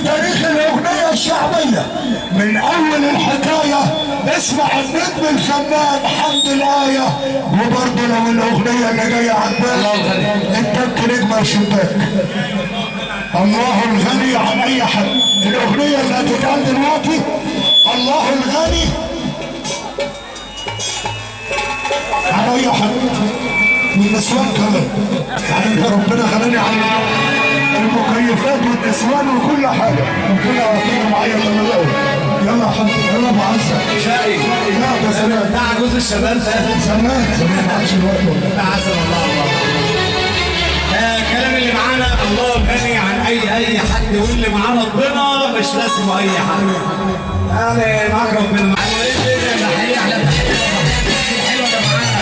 تاريخ الاغنية الشعبية من اول الحكاية اسمع النجم الفنان حمد الآية. وبرضه لو الاغنية اللي جاية عجباك انت نجمة شباك. الله الغني عن اي حد. الاغنية اللي هتتقال دلوقتي الله الغني عن اي حد والنسوان كمان. يعني ربنا غناني عن المكيفات والنسوان وكل حاجه. ربنا يعطينا معايا الاول. يلا يا حبيبي يلا معزه شقي. لا ده زمان ده عجوز الشباب ده زمان ما عادش الوقت ده عسل. الله الكلام اللي معانا الله غني عن اي حد، واللي معاه ربنا مش لازم اي حد. يعني معاك ربنا معاك. تحيه احلى تحيه حلوه ده معانا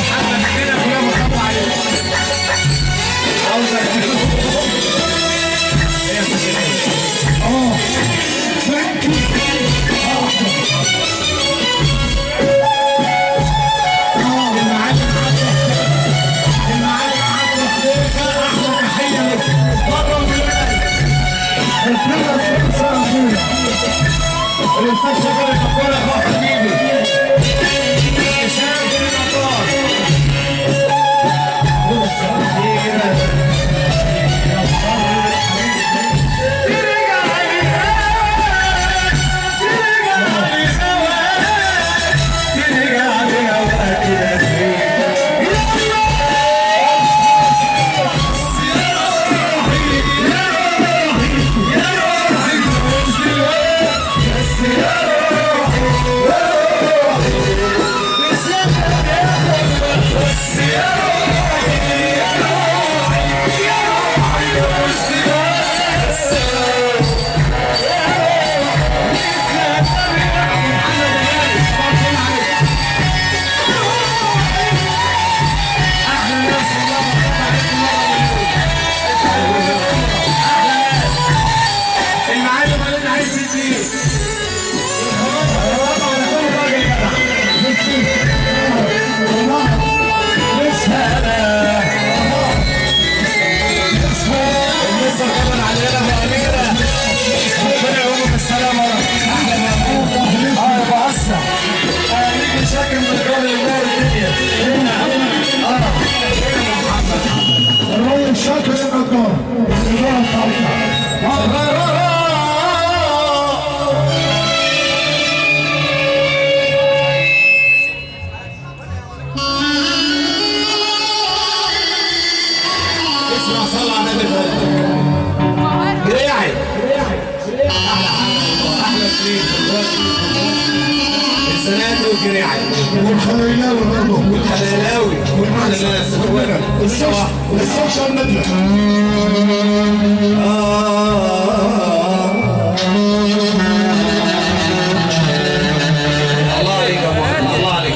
محمد كده كلنا مصطفى عليه. عاوزك الانسان شغال يفكر يا اخويا حبيبي شايف المطار شاكر النجار اسمع صلى على النبي جريعي احلى سنين السنات وجريعي والخليلاوي برضه والحلالاوي السوشيال ميديا. الله عليك يا ابو الله عليك.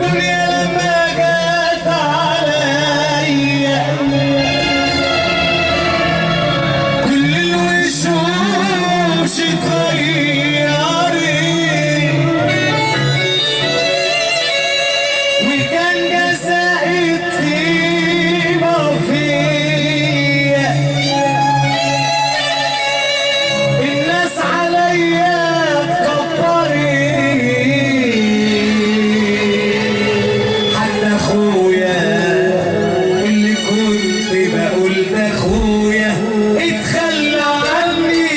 والدنيا لما جت عليا كل الوشوش اتغيرت وكان جزائي الطيبة فيا الناس عليا اتكبرت حتى اخويا اللي كنت بقول ده اخويا اتخلى عني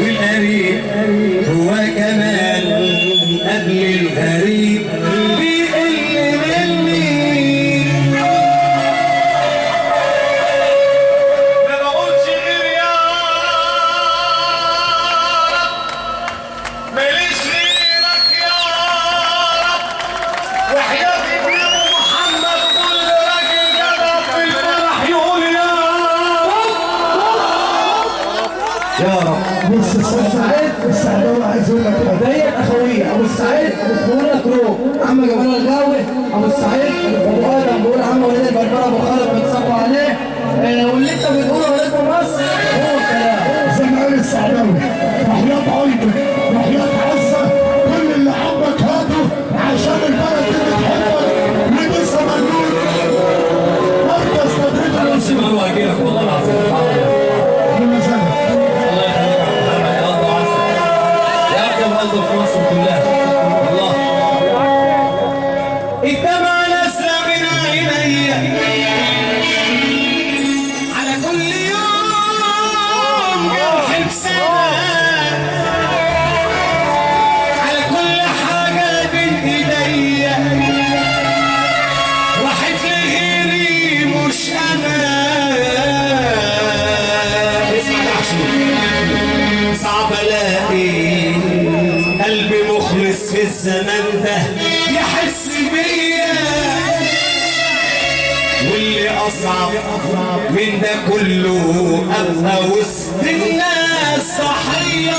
والقريب هو كمان قبل الغريب بيقل مني ما بقولش غير يا رب ماليش غيرك يا رب وحياة ابن محمد كل راجل جدع في الفرح يقول يا رب. بص السعيد السعداوي عايز اقول لك ديت اخويا ابو السعيد بيقول لك روح عم جمال الغاوي ابو السعيد والله لما بقول عم وليد البربره ابو خالد بتصبوا عليه واللي انت بتقوله ولاد مصر هو الكلام. زي ما قال السعداوي وحياة عيطك وحياة عزة كل اللي حبك هاته عشان البلد دي بتحبك ولسه مجنون وانت استدريت على بس ما هو هجيلك والله العظيم المزاج. الله يخليك يا الله عزك يا اكرم قلب في مصر كلها والله الدمع نازله من عينيا على كل يوم جرح بسنه على كل حاجه بين ايديا راحت لغيري مش انا اسمع يا عشور صعب الاقي قلبي مخلص في الزمان ده يحس بيا واللي اصعب من ده كله ابقى وسط الناس ضحيه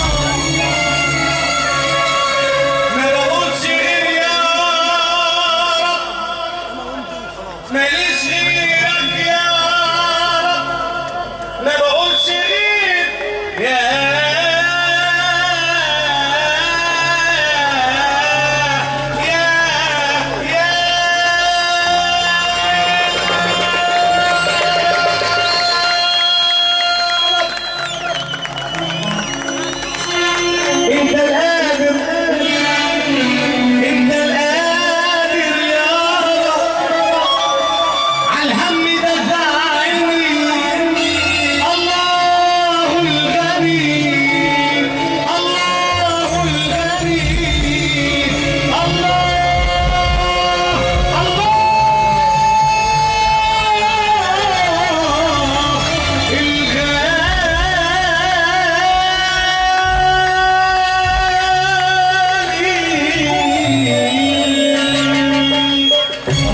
ما بقولش غير يا رب ماليش غيرك يا رب ما بقولش غير يا انت القادر انت القادر يا رب عالهم ده داعيني الله الغني الله الغني الله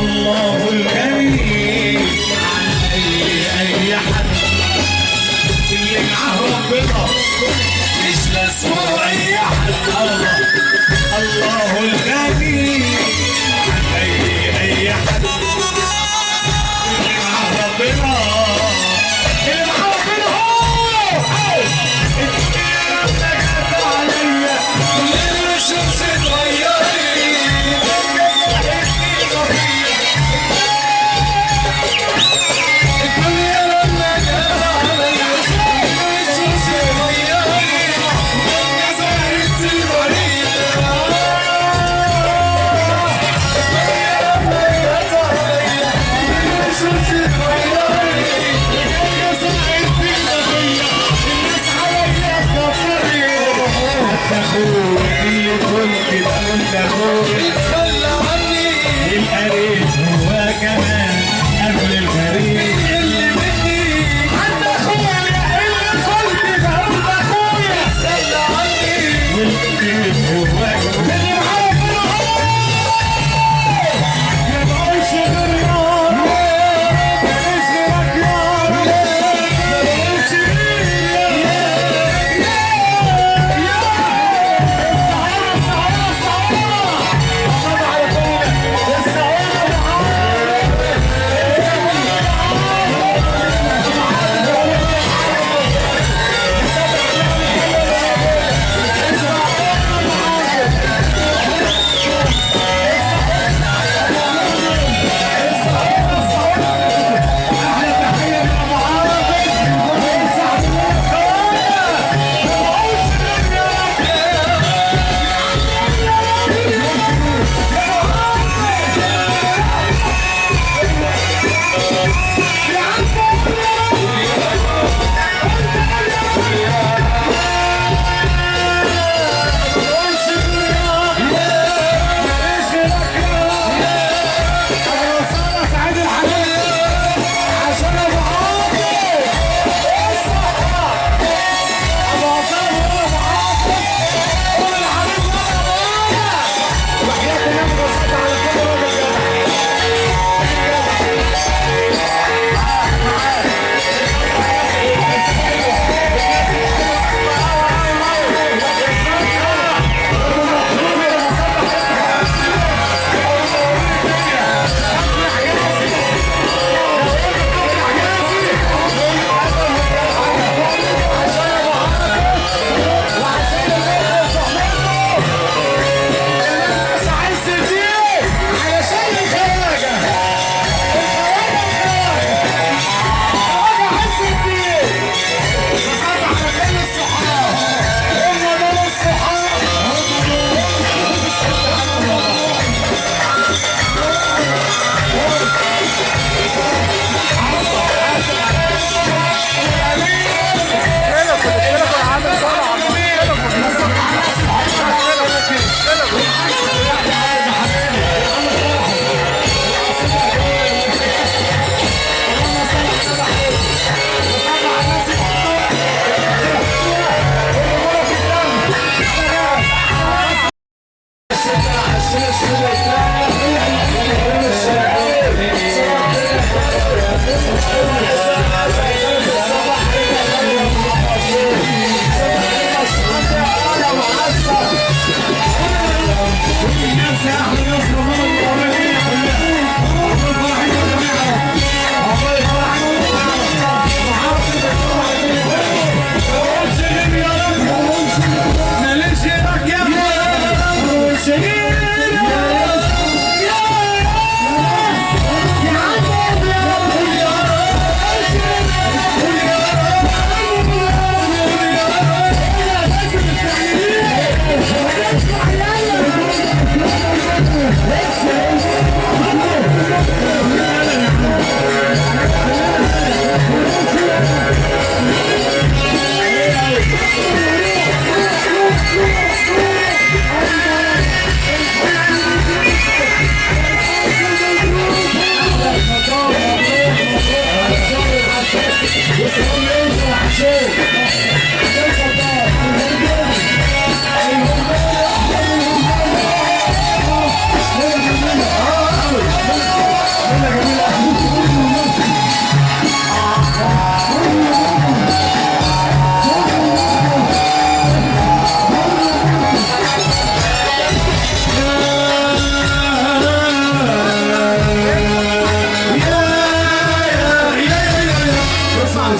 الله الغني عن اي حد اللي معاه ربنا مش لازمه اي حد الله الله الغني عن اي حد اللي معاه ربنا اللي معاه ربنا هو انت يا رب جت عليا كل الوشوش اتغيرت الدنيا لما جت عليا الوشوش اتغيرت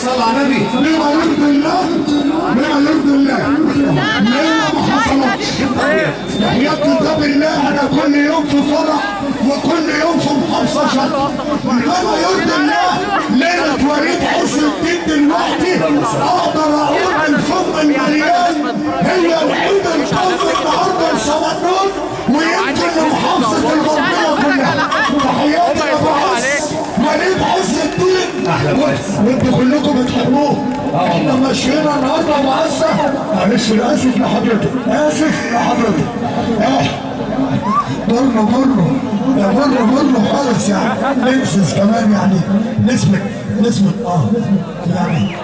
صلى على النبي. بما يرضي الله بما يرضي الله ليلة ما حصلتش. وحياة كتاب الله أنا كل يوم في فرح وكل يوم في محافظة شهر. بما يرضي الله ليلة وليد حسن الدين دلوقتي أقدر أقول الفم المليان هي الوحيدة اللي تقف النهارده لصمنون ويمكن لمحافظة الغربية كلها. وحياتي يا أبو عز وليد حسن الدين وانتوا كلكم بتحبوه. احنا ماشيين النهارده معزه معلش اسف لحضرتك اسف لحضرتك بره خالص يعني نمسس كمان يعني نسبة يعني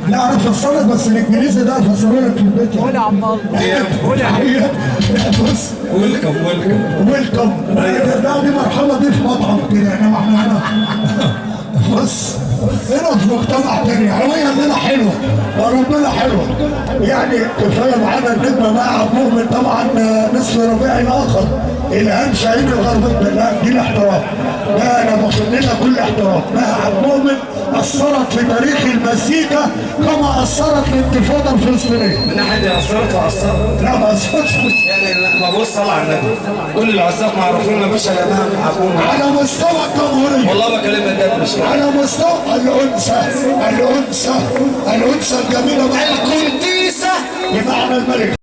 نعرف الصلاة بس الانجليزي ده افسره لك في البيت يعني. قول يا عم الله بص ويلكم ده دي مرحلة دي في مطعم كده يعني احنا بص هنا في مجتمع تاني عربية عندنا حلوة وربنا حلوة يعني كفاية معانا النجمة مع مؤمن طبعا نصف ربيع الآخر الهام شاهين الغربية لا دي الاحترام لا أنا باخد لنا كل احترام مع مؤمن أثرت في تاريخ المزيكا كما أثرت الانتفاضة الفلسطينية. من ناحية أثرت وأثرت. لا ما أثرتش يعني ما بص صلى على النبي. كل العزاف معروفين ما فيش إلا إمام حكومة. على مستوى الجمهورية. والله بكلمك جد مش على مستوى الأنثى الجميلة الكنتيسة بمعنى الملك